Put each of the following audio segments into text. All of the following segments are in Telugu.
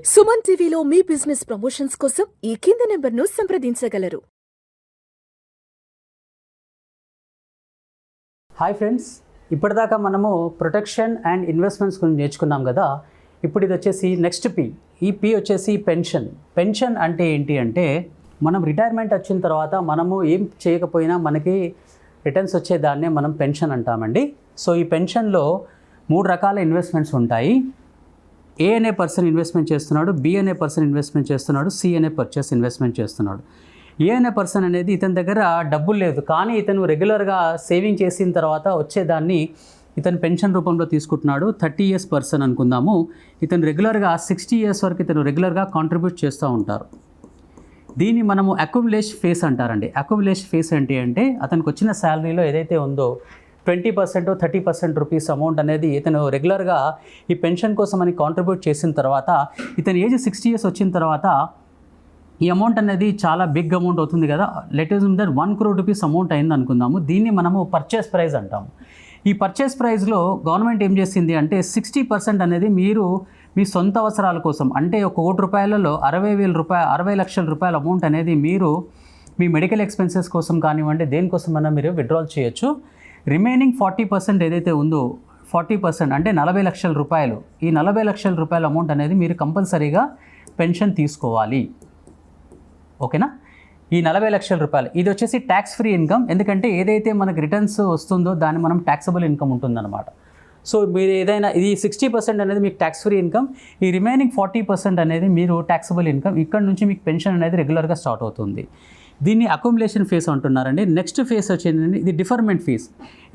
సుమన్ టీవీలో మీ బిజినెస్ ప్రమోషన్స్ కోసం ఈ కింది నెంబర్ను సంప్రదించగలరు. హాయ్ ఫ్రెండ్స్, ఇప్పటిదాకా మనము ప్రొటెక్షన్ అండ్ ఇన్వెస్ట్మెంట్స్ గురించి నేర్చుకున్నాం కదా. ఇప్పుడు ఇది వచ్చేసి నెక్స్ట్ పి. ఈ పి వచ్చేసి పెన్షన్. పెన్షన్ అంటే ఏంటి అంటే, మనం రిటైర్మెంట్ వచ్చిన తర్వాత మనము ఏం చేయకపోయినా మనకి రిటర్న్స్ వచ్చేదాన్నే మనం పెన్షన్ అంటామండి. సో ఈ పెన్షన్లో 3 రకాల ఇన్వెస్ట్మెంట్స్ ఉంటాయి. ఏ అనే పర్సన్ ఇన్వెస్ట్మెంట్ చేస్తున్నాడు, బి అనే పర్సన్ ఇన్వెస్ట్మెంట్ చేస్తున్నాడు, సి అనే పర్చేస్ ఇన్వెస్ట్మెంట్ చేస్తున్నాడు. ఏ అనే పర్సన్ అనేది ఇతని దగ్గర డబ్బులు లేదు, కానీ ఇతను రెగ్యులర్గా సేవింగ్ చేసిన తర్వాత వచ్చేదాన్ని ఇతను పెన్షన్ రూపంలో తీసుకుంటున్నాడు. 30 ఇయర్స్ పర్సన్ అనుకుందాము. ఇతను రెగ్యులర్గా 60 ఇయర్స్ వరకు ఇతను రెగ్యులర్గా కాంట్రిబ్యూట్ చేస్తూ ఉంటారు. దీన్ని మనము అక్యుములేషన్ ఫేస్ అంటారండి. అక్యుములేషన్ ఫేస్ ఏంటి అంటే, అతనికి వచ్చిన శాలరీలో ఏదైతే ఉందో 20% 30% రూపీస్ అమౌంట్ అనేది ఇతను రెగ్యులర్గా ఈ పెన్షన్ కోసం అని కాంట్రిబ్యూట్ చేసిన తర్వాత, ఇతను ఏజ్ 60 ఇయర్స్ వచ్చిన తర్వాత ఈ అమౌంట్ అనేది చాలా బిగ్ అమౌంట్ అవుతుంది కదా. Let us that 1 crore rupees amount అయింది అనుకుందాము. దీన్ని మనము పర్చేస్ ప్రైస్ అంటాము. ఈ పర్చేస్ ప్రైస్లో గవర్నమెంట్ ఏం చేసింది అంటే 60% అనేది మీరు మీ సొంత అవసరాల కోసం, అంటే 1 కోటి రూపాయలలో 60 లక్షల రూపాయల అమౌంట్ అనేది మీరు మీ మెడికల్ ఎక్స్పెన్సెస్ కోసం కానివ్వండి, దేనికోసమైనా మీరు విత్డ్రాల్ చేయొచ్చు. రిమైనింగ్ 40% ఏదైతే ఉందో 40% అంటే 40 లక్షల రూపాయలు. ఈ 40 లక్షల రూపాయల అమౌంట్ అనేది మీరు కంపల్సరీగా పెన్షన్ తీసుకోవాలి. ఓకేనా? ఈ 40 లక్షల రూపాయలు ఇది వచ్చేసి ట్యాక్స్ ఫ్రీ ఇన్కమ్. ఎందుకంటే ఏదైతే మనకు రిటర్న్స్ వస్తుందో దాన్ని మనం ట్యాక్సబుల్ ఇన్కమ్ ఉంటుందన్నమాట. సో మీరు ఏదైనా ఇది 60% అనేది మీకు ట్యాక్స్ ఫ్రీ ఇన్కమ్, ఈ రిమైనింగ్ 40% అనేది మీరు ట్యాక్సబుల్ ఇన్కమ్. ఇక్కడ నుంచి మీకు పెన్షన్ అనేది రెగ్యులర్గా స్టార్ట్ అవుతుంది. దీన్ని అక్యుములేషన్ ఫేస్ అంటున్నారండి. నెక్స్ట్ ఫేస్ వచ్చిందండి, ఇది డిఫర్మెంట్ ఫేస్.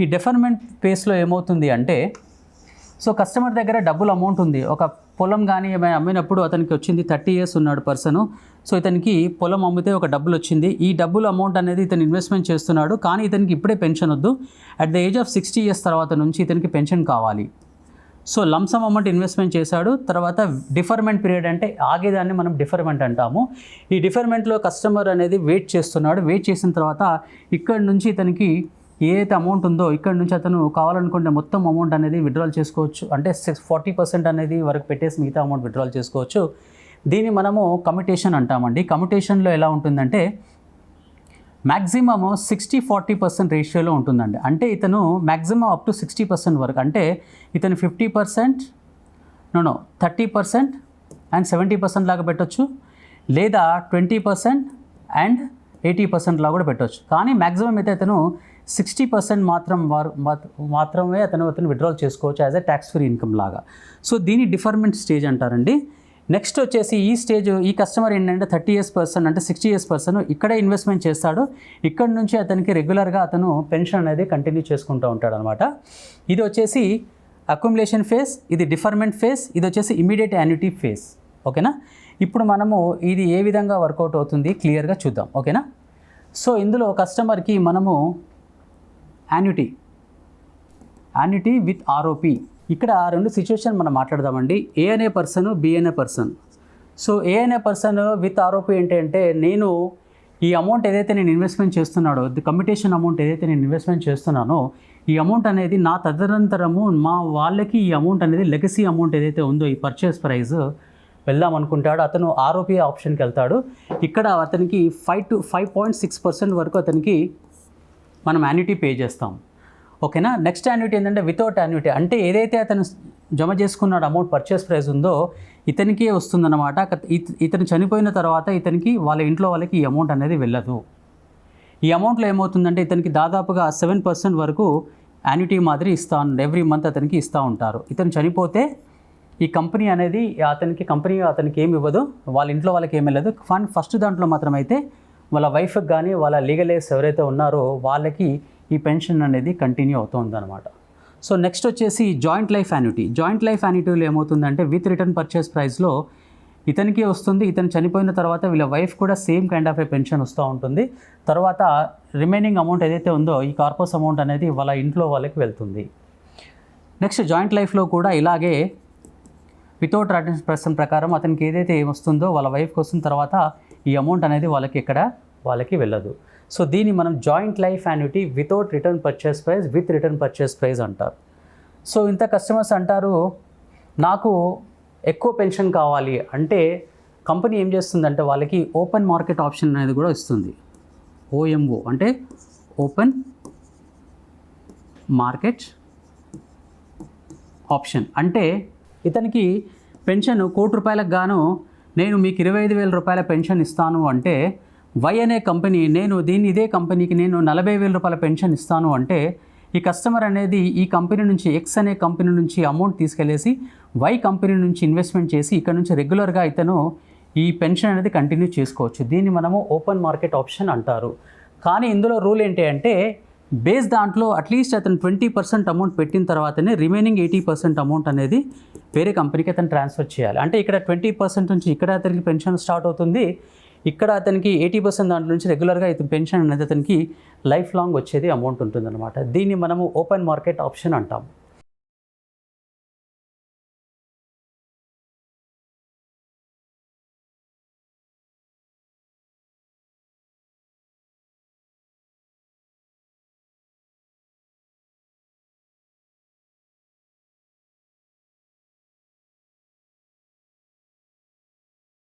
ఈ డిఫర్మెంట్ ఫేస్లో ఏమవుతుంది అంటే, సో కస్టమర్ దగ్గర డబ్బులు అమౌంట్ ఉంది, ఒక పొలం కానీ ఏమైనా అమ్మినప్పుడు అతనికి వచ్చింది 30 ఇయర్స్ ఉన్నాడు పర్సను. సో ఇతనికి పొలం అమ్మితే ఒక డబ్బులు వచ్చింది. ఈ డబ్బులు అమౌంట్ అనేది ఇతను ఇన్వెస్ట్మెంట్ చేస్తున్నాడు, కానీ ఇతనికి ఇప్పుడే పెన్షన్ వద్దు. At the age of 60 years తర్వాత నుంచి ఇతనికి పెన్షన్ కావాలి. సో లంసమ్ అమౌంట్ ఇన్వెస్ట్మెంట్ చేశాడు. తర్వాత డిఫర్మెంట్ పీరియడ్ అంటే ఆగేదాన్ని మనం డిఫర్మెంట్ అంటాము. ఈ డిఫర్మెంట్లో కస్టమర్ అనేది వెయిట్ చేస్తున్నాడు. వెయిట్ చేసిన తర్వాత ఇక్కడ నుంచి ఇతనికి ఏదైతే అమౌంట్ ఉందో ఇక్కడ నుంచి అతను కావాలనుకుంటే మొత్తం అమౌంట్ అనేది విత్డ్రాల్ చేసుకోవచ్చు. అంటే 40% అనేది వరకు పెట్టేసి మిగతా అమౌంట్ విత్డ్రాల్ చేసుకోవచ్చు. దీన్ని మనము కమ్యుటేషన్ అంటామండి. కమ్యుటేషన్లో ఎలా ఉంటుందంటే మ్యాక్సిమము 60-40% రేషియోలో ఉంటుందండి. అంటే ఇతను మ్యాక్సిమం అప్ టు 60% వరకు, అంటే ఇతను 50%, 30% అండ్ 70% లాగా పెట్టవచ్చు, లేదా 20% అండ్ 80% లాగా కూడా పెట్టవచ్చు. కానీ మ్యాక్సిమం అయితే అతను 60% మాత్రమే అతను విత్డ్రాల్ చేసుకోవచ్చు as a tax free income లాగా. సో దీన్ని డిఫర్మెంట్ స్టేజ్ అంటారండి. నెక్స్ట్ వచ్చేసి ఈ స్టేజ్, ఈ కస్టమర్ ఏంటంటే 30 ఇయర్స్ పర్సన్ అంటే 60 ఇయర్స్ పర్సన్ ఇక్కడే ఇన్వెస్ట్మెంట్ చేస్తాడు. ఇక్కడ నుంచి అతనికి రెగ్యులర్గా అతను పెన్షన్ అనేది కంటిన్యూ చేసుకుంటూ ఉంటాడు అనమాట. ఇది వచ్చేసి అక్యుములేషన్ ఫేస్, ఇది డిఫర్మెంట్ ఫేస్, ఇది వచ్చేసి ఇమీడియట్ యాన్యుటీ ఫేస్. ఓకేనా? ఇప్పుడు మనము ఇది ఏ విధంగా వర్కౌట్ అవుతుంది క్లియర్గా చూద్దాం. ఓకేనా? సో ఇందులో కస్టమర్కి మనము యాన్యుటీ విత్ ఆర్ఓపి, ఇక్కడ 2 సిచ్యువేషన్ మనం మాట్లాడదామండి. ఏ అనే పర్సన్, బి అనే పర్సన్. సో ఏ అనే పర్సన్ విత్ ఆర్ఓపి ఏంటంటే, నేను ఈ అమౌంట్ ఏదైతే నేను ఇన్వెస్ట్మెంట్ చేస్తున్నాడో, కమ్యుటేషన్ అమౌంట్ ఏదైతే నేను ఇన్వెస్ట్మెంట్ చేస్తున్నానో, ఈ అమౌంట్ అనేది నా తదనంతరము మా వాళ్ళకి ఈ అమౌంట్ అనేది లెగసీ అమౌంట్ ఏదైతే ఉందో ఈ పర్చేస్ ప్రైస్ వెళ్దాం అనుకుంటాడు. అతను ఆర్ఓపి ఆప్షన్కి వెళ్తాడు. ఇక్కడ అతనికి 5.6% వరకు అతనికి మనం యాన్యుటీ పే చేస్తాం. ఓకేనా? నెక్స్ట్ యాన్యుటీ ఏంటంటే వితౌట్ యాన్యుటీ, అంటే ఏదైతే అతను జమ చేసుకున్నాడు అమౌంట్ పర్చేస్ ప్రైస్ ఉందో ఇతనికే వస్తుందన్నమాట. ఇతను చనిపోయిన తర్వాత ఇతనికి వాళ్ళ ఇంట్లో వాళ్ళకి ఈ అమౌంట్ అనేది వెళ్ళదు. ఈ అమౌంట్లో ఏమవుతుందంటే ఇతనికి దాదాపుగా 7% వరకు యాన్యుటీ మాదిరి ఎవ్రీ మంత్ అతనికి ఇస్తూ ఉంటారు. ఇతను చనిపోతే ఈ కంపెనీ అనేది అతనికి ఏమి ఇవ్వదు, వాళ్ళ ఇంట్లో వాళ్ళకి ఏమి వెళ్ళదు. ఫస్ట్ దాంట్లో మాత్రం అయితే వాళ్ళ వైఫ్కి కానీ వాళ్ళ లీగల్ ఎయిడ్స్ ఎవరైతే ఉన్నారో వాళ్ళకి ఈ పెన్షన్ అనేది కంటిన్యూ అవుతుంది అనమాట. సో నెక్స్ట్ వచ్చేసి joint life annuity. Joint life యాన్యుటీలో ఏమవుతుందంటే విత్ రిటర్న్ పర్చేస్ ప్రైస్లో ఇతనికి వస్తుంది. ఇతను చనిపోయిన తర్వాత వీళ్ళ వైఫ్ కూడా same kind of A pension వస్తూ ఉంటుంది. తర్వాత రిమైనింగ్ అమౌంట్ ఏదైతే ఉందో ఈ కార్పస్ అమౌంట్ అనేది వాళ్ళ ఇంట్లో వాళ్ళకి వెళ్తుంది. నెక్స్ట్ జాయింట్ లైఫ్లో కూడా ఇలాగే వితౌట్ రిటర్న్ పర్సన్ ప్రకారం అతనికి ఏదైతే వస్తుందో వాళ్ళ వైఫ్కి వస్తున్న తర్వాత ఈ అమౌంట్ అనేది వాళ్ళకి వెళ్ళదు. సో దీన్ని మనం joint life annuity without return purchase price, with return purchase price అంటారు. సో ఇంత కస్టమర్స్ అంటారు, నాకు ఎక్కువ పెన్షన్ కావాలి అంటే కంపెనీ ఏం చేస్తుందంటే వాళ్ళకి ఓపెన్ మార్కెట్ ఆప్షన్ అనేది కూడా ఇస్తుంది. ఓఎంఓ అంటే ఓపెన్ మార్కెట్ ఆప్షన్. అంటే ఇతనికి పెన్షన్ ₹1,00,00,000 గాను నేను మీకు 25,000 రూపాయల పెన్షన్ ఇస్తాను అంటే వై అనే కంపెనీ ఇదే కంపెనీకి నేను 40,000 రూపాయల పెన్షన్ ఇస్తాను అంటే ఈ కస్టమర్ అనేది ఈ కంపెనీ నుంచి ఎక్స్ అనే కంపెనీ నుంచి అమౌంట్ తీసుకెళ్ళేసి వై కంపెనీ నుంచి ఇన్వెస్ట్మెంట్ చేసి ఇక్కడ నుంచి రెగ్యులర్గా ఇతను ఈ పెన్షన్ అనేది కంటిన్యూ చేసుకోవచ్చు. దీన్ని మనము ఓపెన్ మార్కెట్ ఆప్షన్ అంటారు. కానీ ఇందులో రూల్ ఏంటి అంటే బేస్ దాంట్లో అట్లీస్ట్ అతను 20% అమౌంట్ పెట్టిన తర్వాతనే రిమైనింగ్ 80% అమౌంట్ అనేది వేరే కంపెనీకి అతను ట్రాన్స్ఫర్ చేయాలి. అంటే ఇక్కడ 20% నుంచి ఇక్కడ అతనికి పెన్షన్ స్టార్ట్ అవుతుంది, ఇక్కడ అతనికి 80% దాంట్లో నుంచి రెగ్యులర్గా ఇతని పెన్షన్ అనేది అతనికి లైఫ్ లాంగ్ వచ్చేది అమౌంట్ ఉంటుందన్నమాట. దీన్ని మనము ఓపెన్ మార్కెట్ ఆప్షన్ అంటాము.